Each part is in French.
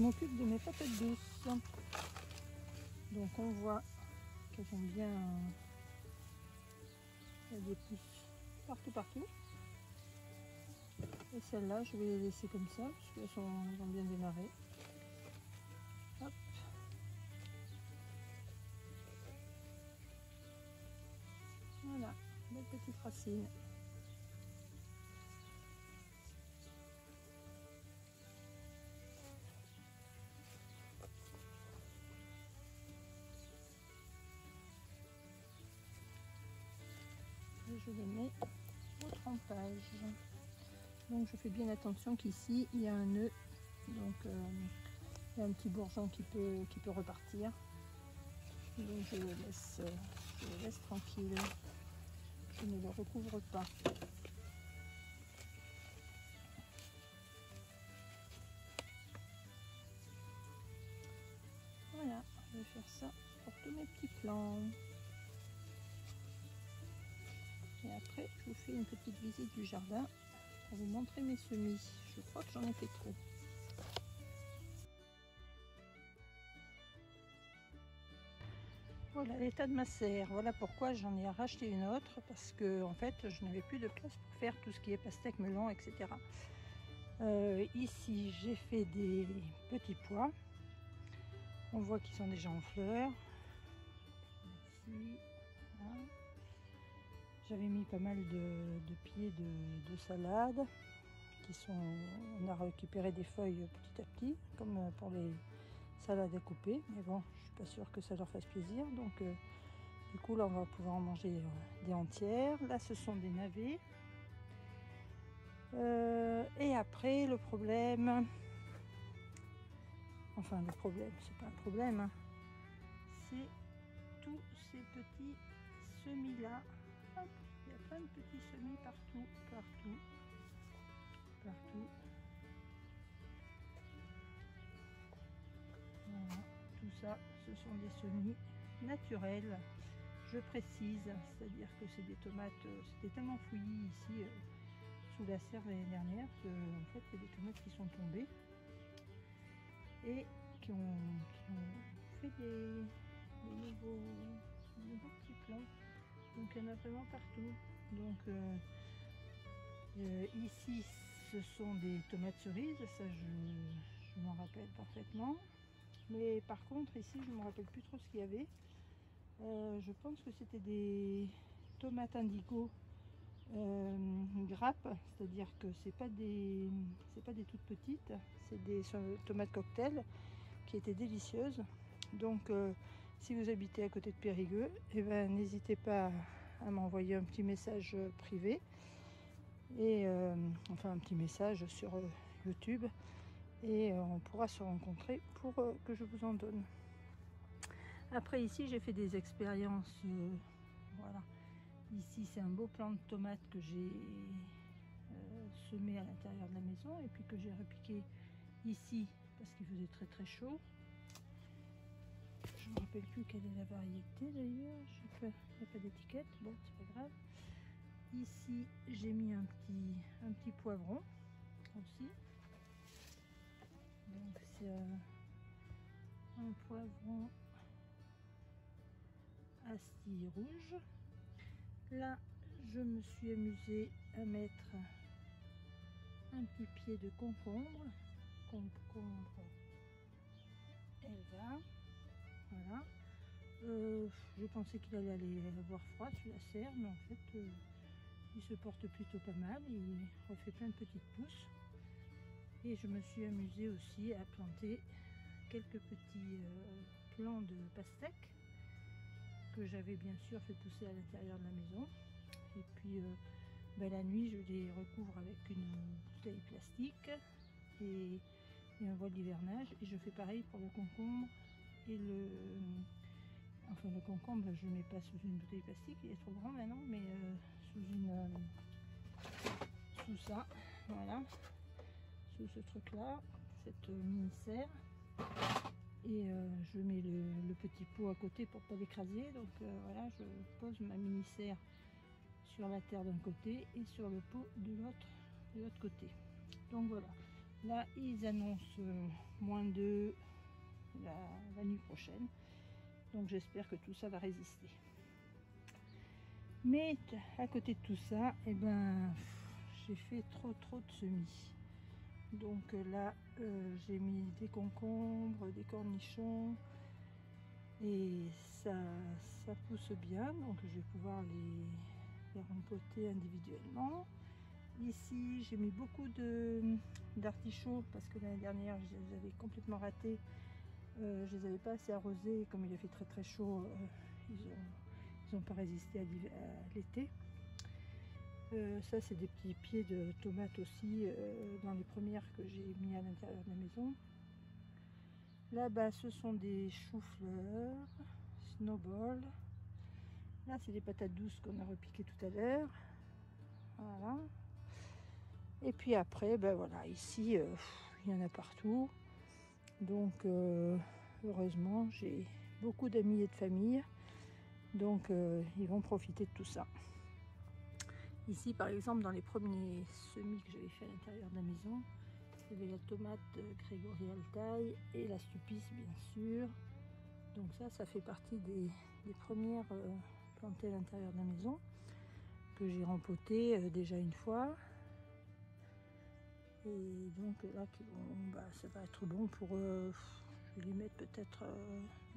Je m'occupe de mes patates douces. Donc on voit qu'elles ont bien des pousses partout. Et celles-là, je vais les laisser comme ça, parce qu'elles ont bien démarré. Hop. Voilà, belle petite racine. Et je les mets au trempage. Donc je fais bien attention qu'ici il y a un nœud, donc il y a un petit bourgeon qui peut repartir. Donc je le laisse tranquille, je ne le recouvre pas. Voilà, je vais faire ça pour tous mes petits plants. Et après je vous fais une petite visite du jardin pour vous montrer mes semis. Je crois que j'en ai fait trop. Voilà l'état de ma serre. Voilà pourquoi j'en ai racheté une autre, parce que en fait je n'avais plus de place pour faire tout ce qui est pastèque, melon, etc. Ici j'ai fait des petits pois. On voit qu'ils sont déjà en fleurs. Ici, voilà. J'avais mis pas mal de pieds de salade qui sont. On a récupéré des feuilles petit à petit, comme pour les salades à couper. Mais bon, je suis pas sûre que ça leur fasse plaisir. Donc du coup là on va pouvoir en manger des entières. Là ce sont des navets. Et après le problème, enfin le problème, c'est pas un problème, hein, c'est tous ces petits semis là. Hop, il y a plein de petits semis partout. Voilà, tout ça, ce sont des semis naturels. Je précise, c'est-à-dire que c'est des tomates, c'était tellement fouillis ici sous la serre l'année dernière que en fait il y a des tomates qui sont tombées et qui ont fait des nouveaux petits plants. Donc il y en a vraiment partout. Donc ici ce sont des tomates cerises, ça je m'en rappelle parfaitement. Mais par contre ici je ne me rappelle plus trop ce qu'il y avait. Je pense que c'était des tomates indigo grappes, c'est-à-dire que c'est pas des toutes petites, c'est des tomates cocktail qui étaient délicieuses. Donc si vous habitez à côté de Périgueux, eh ben, n'hésitez pas à m'envoyer un petit message privé et enfin un petit message sur YouTube et on pourra se rencontrer pour que je vous en donne. Après ici j'ai fait des expériences, voilà. Ici c'est un beau plant de tomates que j'ai semé à l'intérieur de la maison et puis que j'ai repiqué ici parce qu'il faisait très chaud. Je ne me rappelle plus quelle est la variété d'ailleurs, il n'y a pas d'étiquette, bon c'est pas grave. Ici j'ai mis un petit poivron aussi. Donc c'est un poivron Asti rouge. Là je me suis amusée à mettre un petit pied de concombre Elva. Voilà. Je pensais qu'il allait avoir froid sur la serre, mais en fait il se porte plutôt pas mal, il refait plein de petites pousses. Et je me suis amusée aussi à planter quelques petits plants de pastèque que j'avais bien sûr fait pousser à l'intérieur de la maison. Et puis la nuit je les recouvre avec une bouteille plastique et un voile d'hivernage, et je fais pareil pour le concombre et le concombre je ne le mets pas sous une bouteille plastique, il est trop grand maintenant, mais sous ça, voilà, sous ce truc là, cette mini serre, et je mets le petit pot à côté pour pas l'écraser. Donc voilà, je pose ma mini serre sur la terre d'un côté et sur le pot de l'autre côté. Donc voilà, Là, ils annoncent -2 la nuit prochaine. Donc j'espère que tout ça va résister. Mais à côté de tout ça, eh ben, j'ai fait trop de semis. Donc là, j'ai mis des concombres, des cornichons. Et ça pousse bien. Donc je vais pouvoir les rempoter individuellement. Ici, j'ai mis beaucoup d'artichauts parce que l'année dernière, je les avais complètement ratés. Je les avais pas assez arrosés. Comme il a fait très chaud, ils ont pas résisté à l'été. Ça, c'est des petits pieds de tomates aussi dans les premières que j'ai mis à l'intérieur de la maison. Là-bas, ce sont des choux-fleurs, snowball. Là, c'est des patates douces qu'on a repiquées tout à l'heure. Voilà. Et puis après, ben voilà, ici, il y en a partout. Donc, heureusement, j'ai beaucoup d'amis et de famille. Donc, ils vont profiter de tout ça. Ici, par exemple, dans les premiers semis que j'avais fait à l'intérieur de la maison, il y avait la tomate Grégory Altaï et la Stupis, bien sûr. Donc ça fait partie des premières plantées à l'intérieur de la maison que j'ai rempotées déjà une fois. Et donc là, ça va être bon pour je vais les mettre peut-être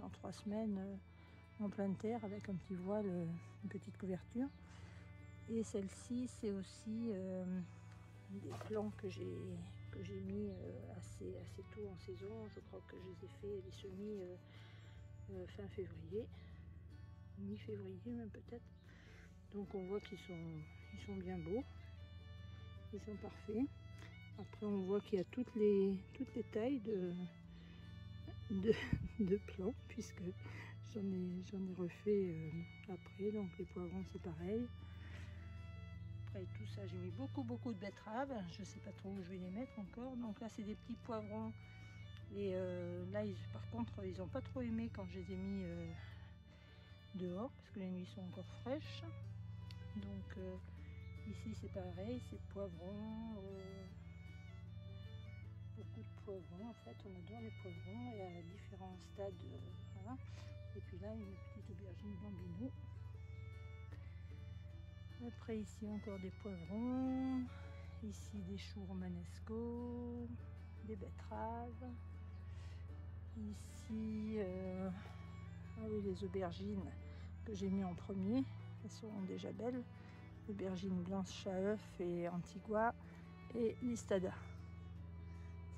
dans 3 semaines en pleine terre avec un petit voile, une petite couverture. Et celle-ci, c'est aussi des plants que j'ai mis assez tôt en saison. Je crois que je les ai fait les semis fin février, mi-février même peut-être. Donc on voit qu'ils sont bien beaux, ils sont parfaits. Après on voit qu'il y a toutes les tailles de plants, puisque j'en ai refait après. Donc les poivrons c'est pareil. Après tout ça, j'ai mis beaucoup de betteraves. Je sais pas trop où je vais les mettre encore. Donc là c'est des petits poivrons. Et là par contre ils n'ont pas trop aimé quand je les ai mis dehors, parce que les nuits sont encore fraîches. Donc ici c'est pareil, c'est poivrons, beaucoup de poivrons. En fait, on adore les poivrons et à différents stades. Voilà. Et puis là, une petite aubergine bambino. Après, ici, encore des poivrons. Ici, des choux romanesco, des betteraves. Ici, ah oui, les aubergines que j'ai mis en premier. Elles seront déjà belles. Aubergines blanches à œuf et antigua et listada.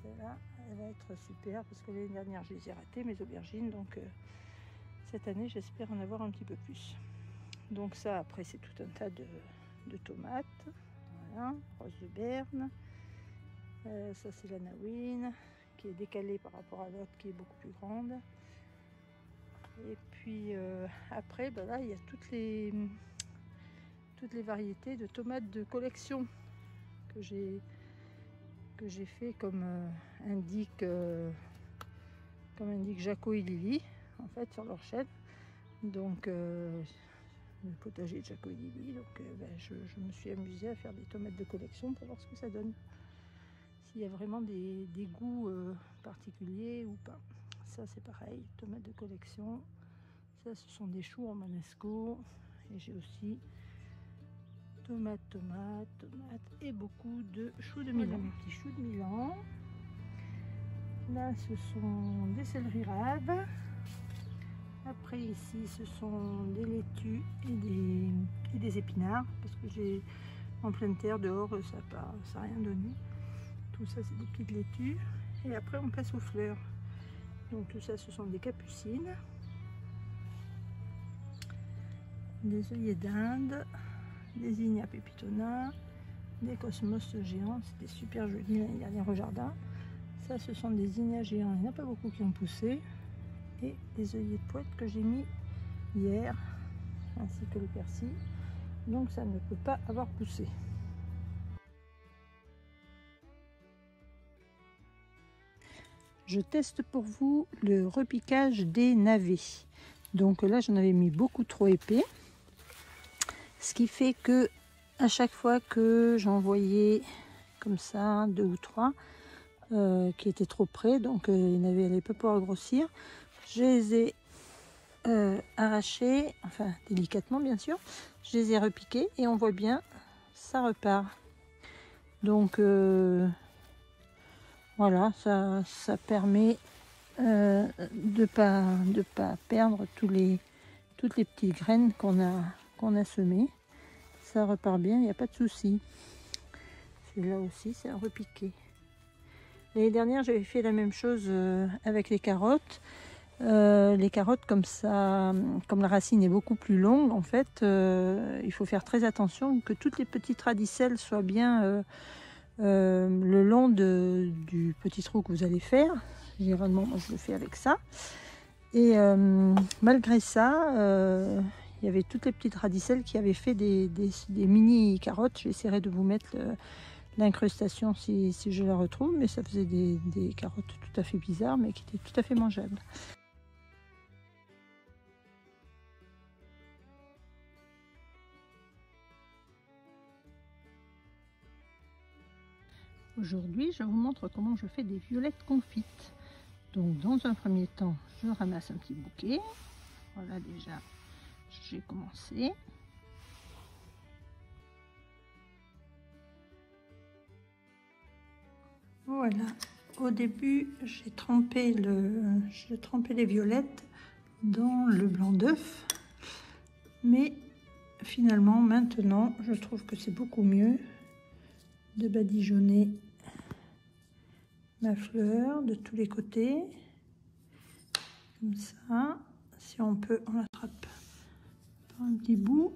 Celle-là, elle va être super parce que l'année dernière je les ai ratées, mes aubergines, donc cette année j'espère en avoir un petit peu plus. Donc ça, après c'est tout un tas de tomates, voilà, rose de Berne, ça c'est la Nawin qui est décalée par rapport à l'autre qui est beaucoup plus grande. Et puis après, ben là il y a toutes les variétés de tomates de collection que j'ai fait comme indique Jaco et Lily en fait sur leur chaîne. Donc le potager de Jaco et Lily. Donc je me suis amusée à faire des tomates de collection pour voir ce que ça donne, s'il y a vraiment des goûts particuliers ou pas. Ça c'est pareil, tomates de collection. Ça ce sont des choux romanesco. Et j'ai aussi tomates et beaucoup de choux de Milan. Mes petits choux de Milan. Là, ce sont des céleris raves. Après, ici, ce sont des laitues et des épinards. Parce que j'ai en pleine terre, dehors, ça n'a rien donné. Tout ça, c'est des petites laitues. Et après, on passe aux fleurs. Donc, tout ça, ce sont des capucines. Des œillets d'Inde. Des Zinnia pepitona, des cosmos géants, c'était super joli l'année dernière au jardin. Ça, ce sont des zinnias géants, il n'y en a pas beaucoup qui ont poussé. Et des œillets de poète que j'ai mis hier, ainsi que le persil. Donc ça ne peut pas avoir poussé. Je teste pour vous le repiquage des navets. Donc là, j'en avais mis beaucoup trop épais. Ce qui fait que à chaque fois que j'envoyais comme ça 2 ou 3, qui étaient trop près, donc ils n'allaient pas pouvoir grossir. Je les ai arrachés, enfin délicatement bien sûr. Je les ai repiqués et on voit bien, ça repart. Donc voilà, ça permet de pas perdre toutes les petites graines qu'on a semées. Ça repart bien, il n'y a pas de souci. Celui-là aussi, c'est à repiquer. L'année dernière, j'avais fait la même chose avec les carottes. Les carottes, comme ça, comme la racine est beaucoup plus longue, en fait, il faut faire très attention que toutes les petites radicelles soient bien le long du petit trou que vous allez faire. Généralement, moi, je le fais avec ça. Et malgré ça, il y avait toutes les petites radicelles qui avaient fait des mini carottes. J'essaierai de vous mettre l'incrustation si je la retrouve, mais ça faisait des carottes tout à fait bizarres, mais qui étaient tout à fait mangeables. Aujourd'hui, je vous montre comment je fais des violettes confites. Donc, dans un premier temps, je ramasse un petit bouquet. Voilà, déjà, j'ai commencé. Voilà, au début, j'ai trempé les violettes dans le blanc d'œuf. Mais finalement, maintenant, je trouve que c'est beaucoup mieux de badigeonner ma fleur de tous les côtés. Comme ça, si on peut, on l'attrape par un petit bout,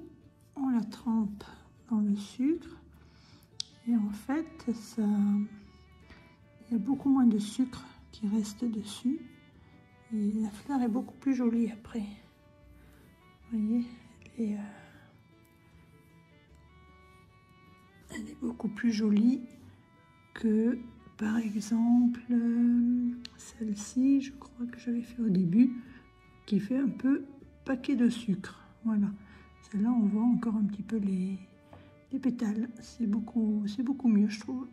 on la trempe dans le sucre. Et en fait, ça, il y a beaucoup moins de sucre qui reste dessus. Et la fleur est beaucoup plus jolie après. Vous voyez, elle est beaucoup plus jolie que, par exemple, celle-ci, je crois que j'avais fait au début, qui fait un peu paquet de sucre. Voilà, celle-là, on voit encore un petit peu les pétales. C'est beaucoup mieux, je trouve.